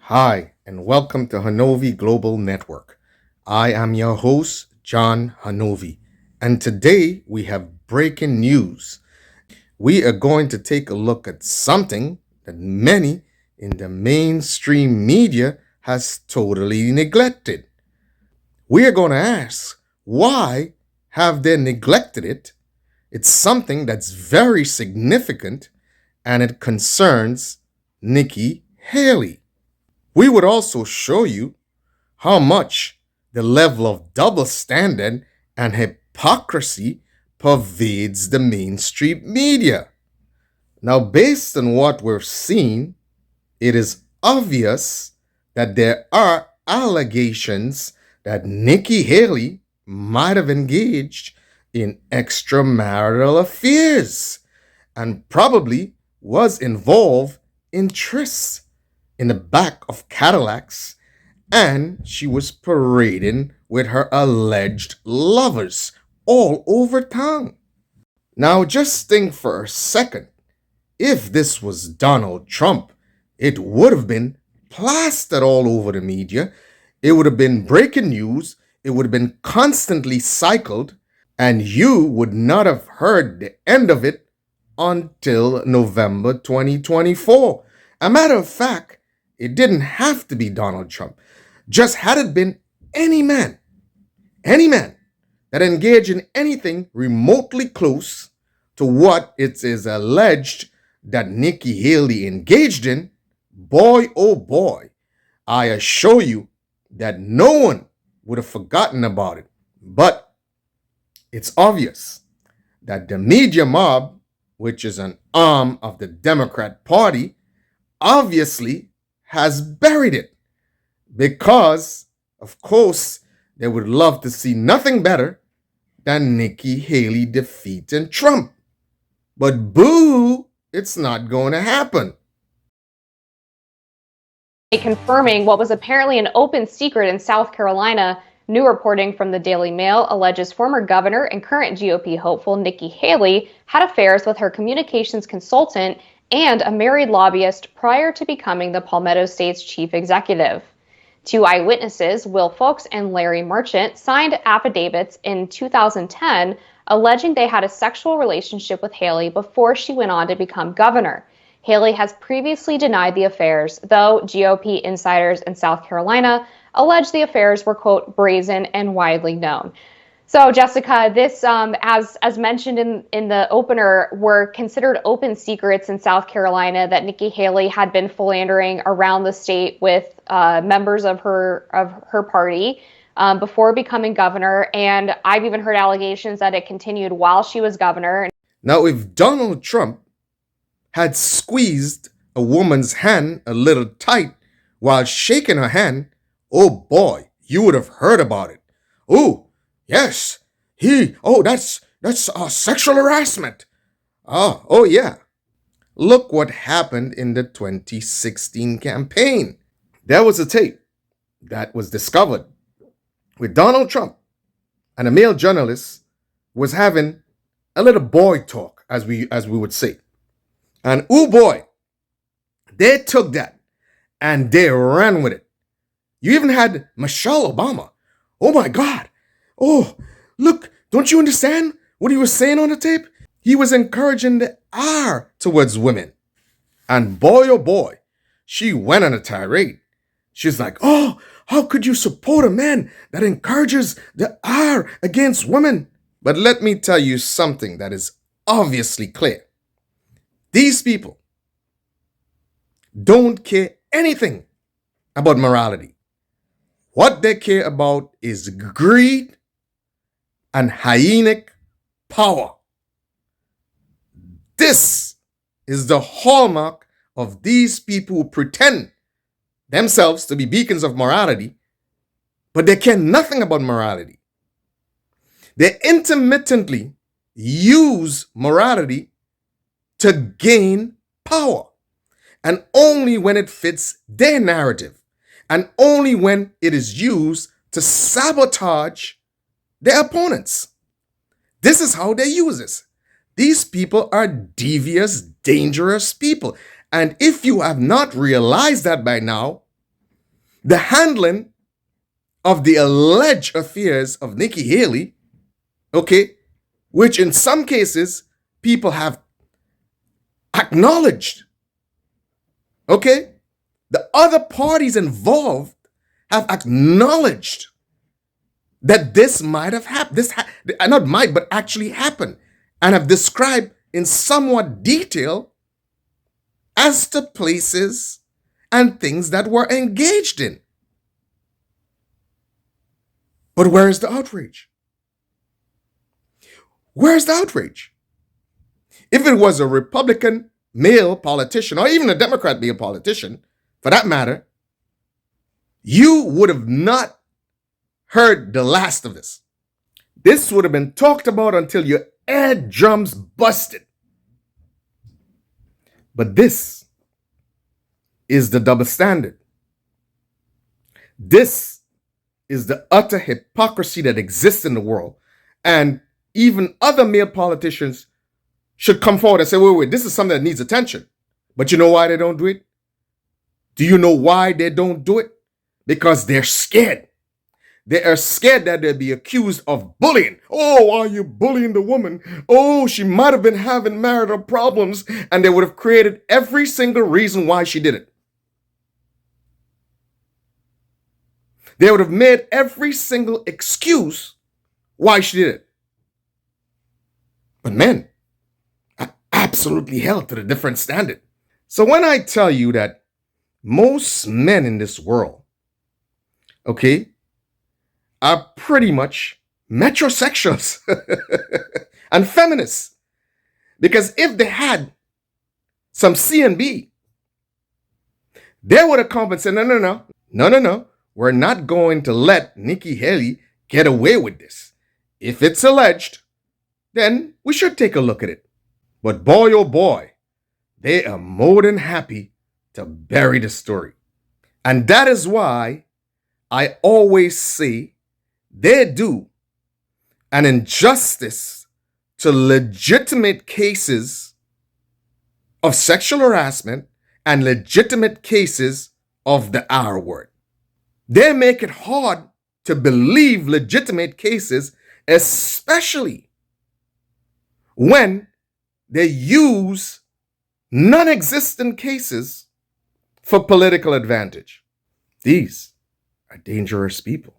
Hi, and welcome to Hanovi Global Network. I am your host, John Hanovi, and today we have breaking news. We are going to take a look at something that many in the mainstream media has totally neglected. We are going to ask, why have they neglected it? It's something that's very significant and it concerns Nikki Haley. We would also show you how much the level of double standard and hypocrisy pervades the mainstream media. Now, based on what we're seeing, it is obvious that there are allegations that Nikki Haley might have engaged in extramarital affairs and probably was involved in trysts in the back of Cadillacs, and she was parading with her alleged lovers all over town. Now, just think for a second. If this was Donald Trump, it would have been plastered all over the media. It would have been breaking news. It would have been constantly cycled, and you would not have heard the end of it until November 2024. A matter of fact, it didn't have to be Donald Trump. Just had it been any man that engaged in anything remotely close to what it is alleged that Nikki Haley engaged in, boy oh boy, I assure you that no one would have forgotten about it. But it's obvious that the media mob, which is an arm of the Democrat Party, obviously has buried it because, of course, they would love to see nothing better than Nikki Haley defeating Trump. But boo, it's not going to happen. Confirming what was apparently an open secret in South Carolina, new reporting from the Daily Mail alleges former governor and current GOP hopeful Nikki Haley had affairs with her communications consultant and a married lobbyist prior to becoming the Palmetto State's chief executive. Two eyewitnesses, Will Folks and Larry Marchant, signed affidavits in 2010 alleging they had a sexual relationship with Haley before she went on to become governor. Haley has previously denied the affairs, though GOP insiders in South Carolina allege the affairs were, quote, brazen and widely known. So, Jessica, this, as mentioned in the opener, were considered open secrets in South Carolina that Nikki Haley had been philandering around the state with members of her party before becoming governor. And I've even heard allegations that it continued while she was governor. Now, if Donald Trump had squeezed a woman's hand a little tight while shaking her hand, oh boy, you would have heard about it. Oh, yes, that's sexual harassment. Oh yeah. Look what happened in the 2016 campaign. There was a tape that was discovered with Donald Trump and a male journalist was having a little boy talk, as we would say. And oh boy, they took that and they ran with it. You even had Michelle Obama. Oh my God. Oh, look, don't you understand what he was saying on the tape? He was encouraging the R towards women. And boy, oh boy, she went on a tirade. She's like, oh, how could you support a man that encourages the R against women? But let me tell you something that is obviously clear. These people don't care anything about morality. What they care about is greed and hyenic power. This is the hallmark of these people who pretend themselves to be beacons of morality, but they care nothing about morality. They intermittently use morality to gain power, and only when it fits their narrative, and only when it is used to sabotage their opponents. This is how they use this. These people are devious, dangerous people. And if you have not realized that by now, The handling of the alleged affairs of Nikki Haley, okay, which in some cases people have acknowledged, okay, the other parties involved have acknowledged that this might have happened. Not might, but actually happened, and have described in somewhat detail as to places and things that were engaged in. But where is the outrage? Where is the outrage? If it was a Republican male politician, or even a Democrat male politician, for that matter, you would have not heard the last of this. This would have been talked about until your eardrums busted. But this is the double standard. This is the utter hypocrisy that exists in the world. And even other male politicians should come forward and say, wait, this is something that needs attention. But you know why they don't do it? Do you know why they don't do it? Because they're scared. They are scared that they'll be accused of bullying. Oh, why are you bullying the woman? Oh, she might have been having marital problems, and they would have created every single reason why she did it. They would have made every single excuse why she did it. But men are absolutely held to the different standard. So when I tell you that most men in this world, okay, are pretty much metrosexuals and feminists, because if they had some C and B, they would have come and said, no. We're not going to let Nikki Haley get away with this. If it's alleged, then we should take a look at it. But boy, oh boy, they are more than happy to bury the story. And that is why I always say they do an injustice to legitimate cases of sexual harassment and legitimate cases of the R word. They make it hard to believe legitimate cases, especially when they use non-existent cases for political advantage. These are dangerous people.